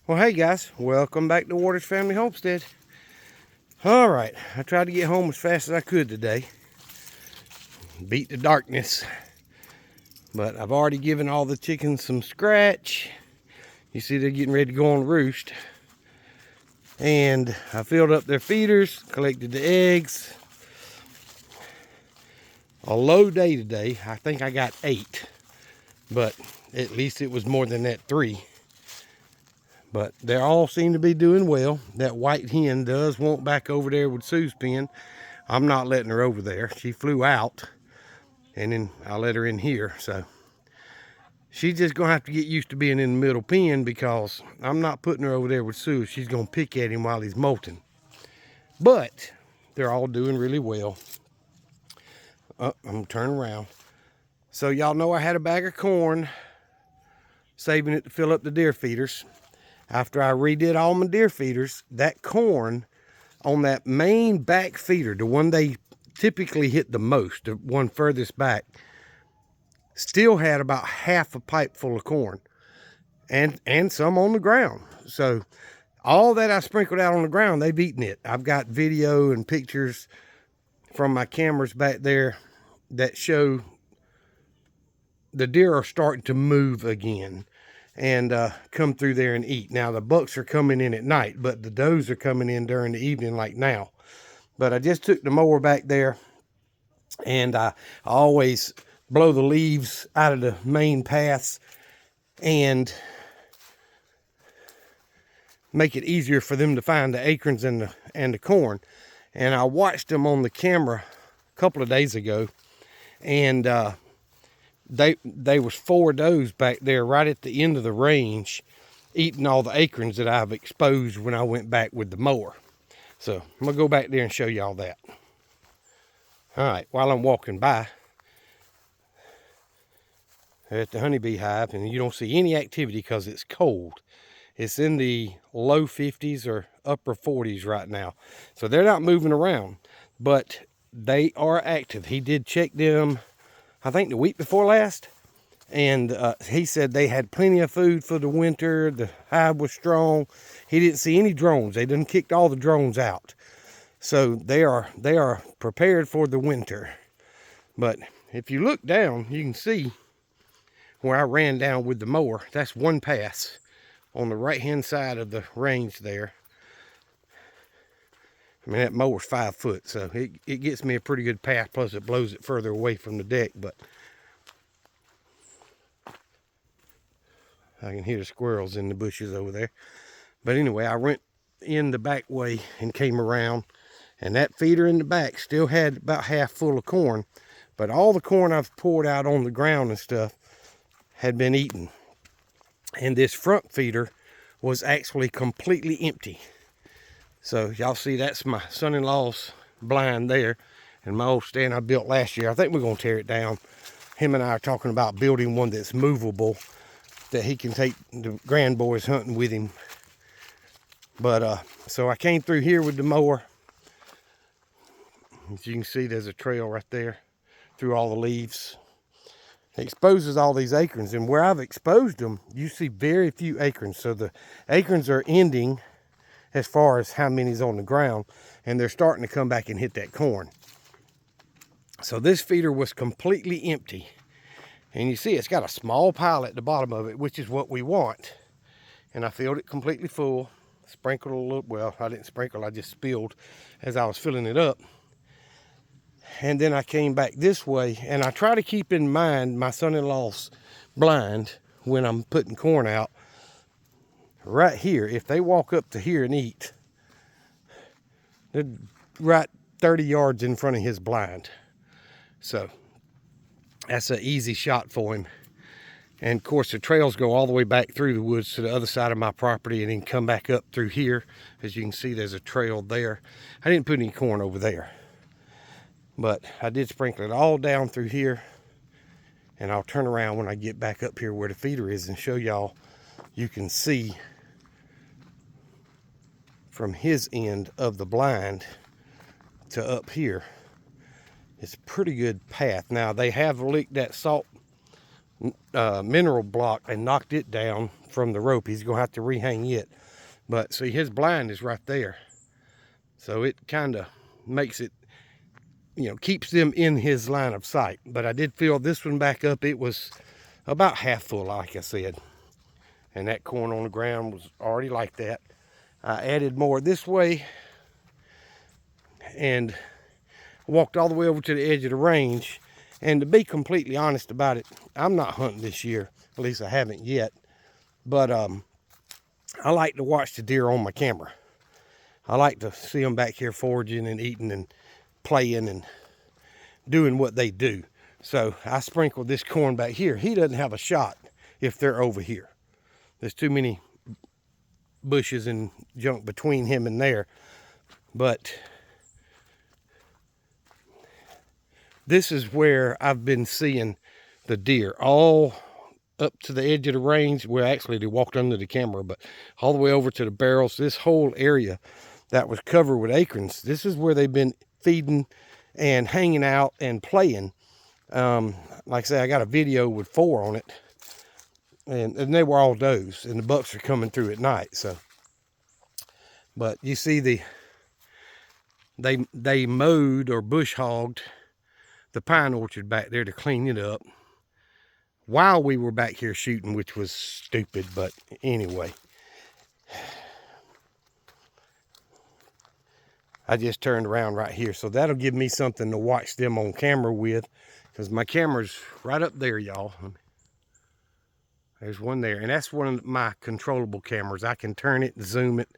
Well, hey guys, welcome back to Waters Family Homestead. All right, I tried to get home as fast as I could today. Beat the darkness. But I've already given all the chickens some scratch. You see they're getting ready to go on roost. And I filled up their feeders, collected the eggs. A low day today. I think I got 8. But at least it was more than that 3. But they all seem to be doing well. That white hen does want back over there with Sue's pen. I'm not letting her over there. She flew out. And then I let her in here. So she's just going to have to get used to being in the middle pen, because I'm not putting her over there with Sue. She's going to pick at him while he's molting. But they're all doing really well. I'm going to turn around. So y'all know I had a bag of corn, saving it to fill up the deer feeders. After I redid all my deer feeders, that corn on that main back feeder, the one they typically hit the most, the one furthest back, still had about half a pipe full of corn, and some on the ground. So all that I sprinkled out on the ground, they've eaten it. I've got video and pictures from my cameras back there that show the deer are starting to move again and come through there and eat. Now the bucks are coming in at night, but the does are coming in during the evening like now. But I just took the mower back there, and I always blow the leaves out of the main paths and make it easier for them to find the acorns and the corn. And I watched them on the camera a couple of days ago, and they was 4 does back there right at the end of the range eating all the acorns that I've exposed when I went back with the mower. So I'm gonna go back there and show y'all that. All right, while I'm walking by at the honeybee hive, and you don't see any activity because it's cold. It's in the low 50s or upper 40s right now. So they're not moving around, but they are active. He did check them, I think the week before last, and he said they had plenty of food for the winter. The hive was strong. He didn't see any drones. They done kicked all the drones out. So they are prepared for the winter. But if you look down, you can see where I ran down with the mower. That's one pass on the right hand side of the range there. I mean, that mower's 5 foot, so it gets me a pretty good path, plus it blows it further away from the deck. But I can hear the squirrels in the bushes over there. But anyway, I went in the back way and came around, and that feeder in the back still had about half full of corn, but all the corn I've poured out on the ground and stuff had been eaten. And this front feeder was actually completely empty. So y'all see, that's my son-in-law's blind there, and my old stand I built last year. I think we're gonna tear it down. Him and I are talking about building one that's movable, that he can take the grand boys hunting with him. But so I came through here with the mower. As you can see, there's a trail right there through all the leaves. It exposes all these acorns, and where I've exposed them, you see very few acorns. So the acorns are ending as far as how many's on the ground, and they're starting to come back and hit that corn. So this feeder was completely empty, and you see it's got a small pile at the bottom of it, which is what we want. And I filled it completely full, sprinkled a little, well, I didn't sprinkle, I just spilled as I was filling it up. And then I came back this way, and I try to keep in mind my son-in-law's blind when I'm putting corn out. Right here, if they walk up to here and eat, they're right 30 yards in front of his blind. So that's an easy shot for him. And of course the trails go all the way back through the woods to the other side of my property, and then come back up through here. As you can see, there's a trail there. I didn't put any corn over there, but I did sprinkle it all down through here. And I'll turn around when I get back up here where the feeder is and show y'all. You can see from his end of the blind to up here, it's a pretty good path. Now they have licked that salt mineral block and knocked it down from the rope. He's gonna have to rehang it. But see, his blind is right there. So it kind of makes it, you know, keeps them in his line of sight. But I did fill this one back up. It was about half full, like I said. And that corn on the ground was already like that. I added more this way and walked all the way over to the edge of the range. And to be completely honest about it, I'm not hunting this year. At least I haven't yet. But I like to watch the deer on my camera. I like to see them back here foraging and eating and playing and doing what they do. So I sprinkled this corn back here. He doesn't have a shot if they're over here. There's too many bushes and junk between him and there. But this is where I've been seeing the deer, all up to the edge of the range. Well, actually they walked under the camera, but all the way over to the barrels. This whole area that was covered with acorns, this is where they've been feeding and hanging out and playing. Like I say, I got a video with 4 on it, and they were all does, and the bucks are coming through at night. So, but you see they mowed or bush hogged the pine orchard back there to clean it up while we were back here shooting, which was stupid. But anyway, I just turned around right here, so that'll give me something to watch them on camera with, because my camera's right up there, y'all. There's one there, and that's one of my controllable cameras. I can turn it, zoom it,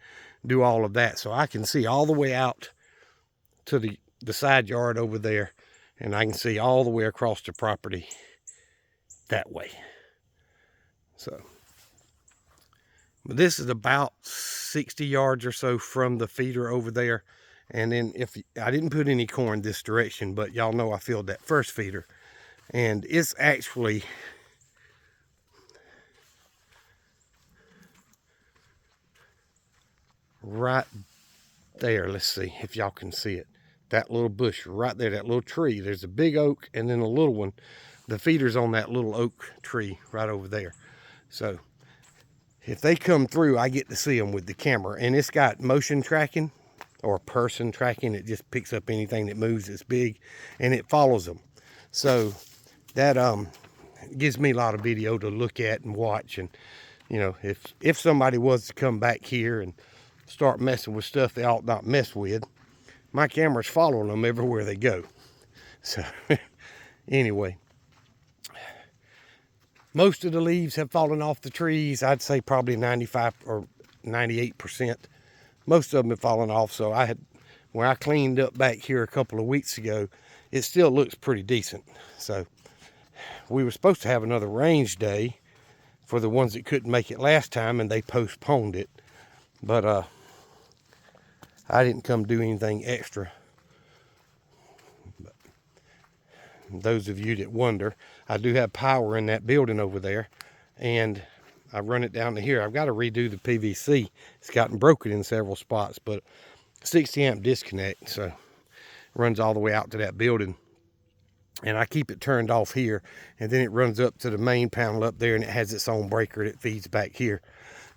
do all of that, so I can see all the way out to the side yard over there, and I can see all the way across the property that way. So, but this is about 60 yards or so from the feeder over there. And then if I didn't put any corn this direction, but y'all know I filled that first feeder, and it's actually right there. Let's see if y'all can see it. That little bush right there, that little tree. There's a big oak and then a little one. The feeder's on that little oak tree right over there. So if they come through, I get to see them with the camera, and it's got motion tracking or person tracking. It just picks up anything that moves that's big, and it follows them. So that gives me a lot of video to look at and watch. And you know, if somebody was to come back here and start messing with stuff they ought not mess with, my camera's following them everywhere they go. So anyway, most of the leaves have fallen off the trees. I'd say probably 95 or 98%. Most of them have fallen off. So where I cleaned up back here a couple of weeks ago, it still looks pretty decent. So we were supposed to have another range day for the ones that couldn't make it last time, and they postponed it. But I didn't come do anything extra. But those of you that wonder, I do have power in that building over there, and I run it down to here. I've got to redo the PVC. It's gotten broken in several spots, but 60 amp disconnect, so it runs all the way out to that building. And I keep it turned off here, and then it runs up to the main panel up there, and it has its own breaker that feeds back here.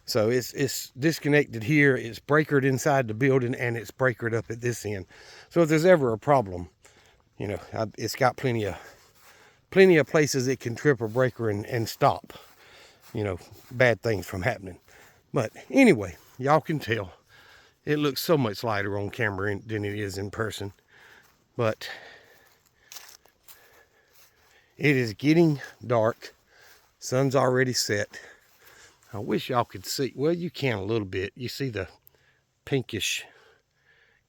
So it's disconnected here, it's breakered inside the building, and it's breakered up at this end. So if there's ever a problem, you know, it's got plenty of places it can trip a breaker and stop, you know, bad things from happening. But anyway, y'all can tell it looks so much lighter on camera than it is in person. But it is getting dark. Sun's already set. I wish y'all could see. Well, you can a little bit. You see the pinkish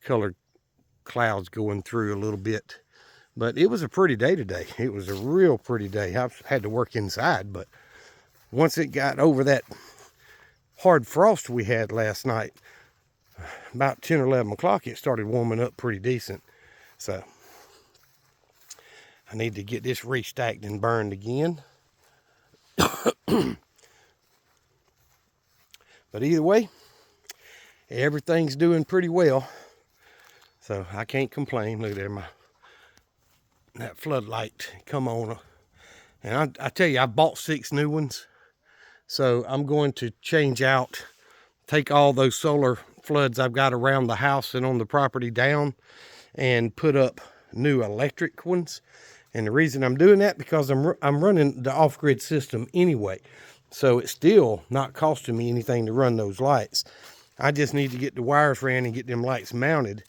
colored clouds going through a little bit. But it was a pretty day today. It was a real pretty day. I had to work inside, but once it got over that hard frost we had last night, about 10 or 11 o'clock, it started warming up pretty decent. So I need to get this restacked and burned again. But either way, everything's doing pretty well. So I can't complain. Look there, that floodlight come on And I tell you, I bought 6 new ones. So I'm going to change out, take all those solar floods I've got around the house and on the property down, and put up new electric ones. And the reason I'm doing that, because I'm running the off-grid system anyway. So it's still not costing me anything to run those lights. I just need to get the wires ran and get them lights mounted.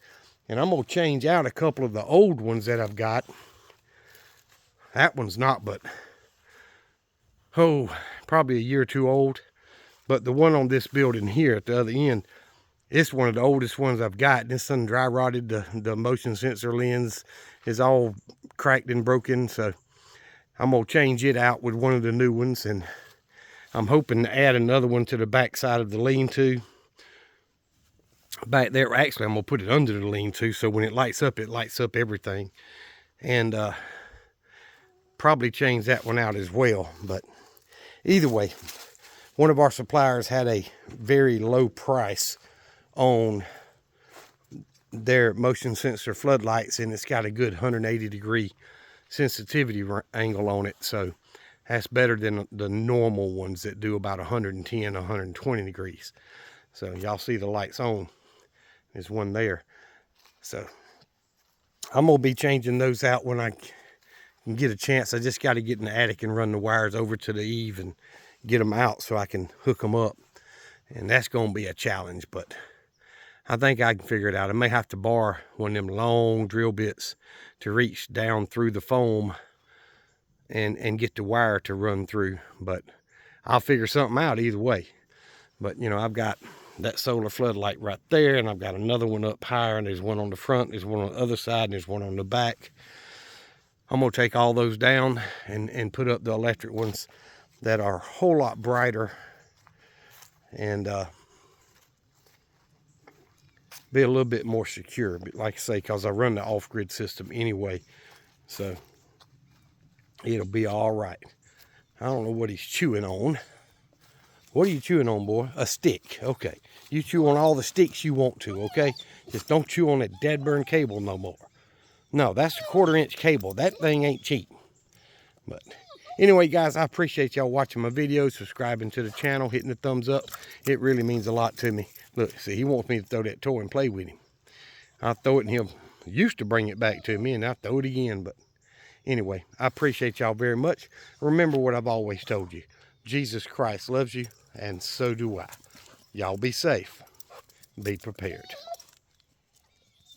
And I'm going to change out a couple of the old ones that I've got. That one's not but, probably a year or two old. But the one on this building here at the other end, it's one of the oldest ones I've got. This one dry rotted. The motion sensor lens is all cracked and broken. So I'm going to change it out with one of the new ones. And I'm hoping to add another one to the back side of the lean-to. Back there, actually, I'm going to put it under the lean-to. So when it lights up everything. And probably change that one out as well. But either way, one of our suppliers had a very low price on their motion sensor floodlights, and it's got a good 180 degree sensitivity angle on it. So that's better than the normal ones that do about 110, 120 degrees. So y'all see the lights on. There's one there. So I'm going to be changing those out when I can get a chance. I just got to get in the attic and run the wires over to the eave and get them out so I can hook them up. And that's going to be a challenge, but I think I can figure it out. I may have to borrow one of them long drill bits to reach down through the foam and get the wire to run through. But I'll figure something out either way. But, you know, I've got that solar floodlight right there, and I've got another one up higher, and there's one on the front, there's one on the other side, and there's one on the back. I'm going to take all those down and put up the electric ones that are a whole lot brighter and be a little bit more secure. But like I say, because I run the off-grid system anyway, so it'll be all right. I don't know what he's chewing on. What are you chewing on, boy? A stick. Okay. You chew on all the sticks you want to, okay? Just don't chew on that dead burn cable no more. No, that's a 1/4-inch cable. That thing ain't cheap. But anyway, guys, I appreciate y'all watching my videos, subscribing to the channel, hitting the thumbs up. It really means a lot to me. Look, see, he wants me to throw that toy and play with him. I'll throw it and he'll used to bring it back to me, and I'll throw it again. But anyway, I appreciate y'all very much. Remember what I've always told you. Jesus Christ loves you, and so do I. Y'all be safe. Be prepared.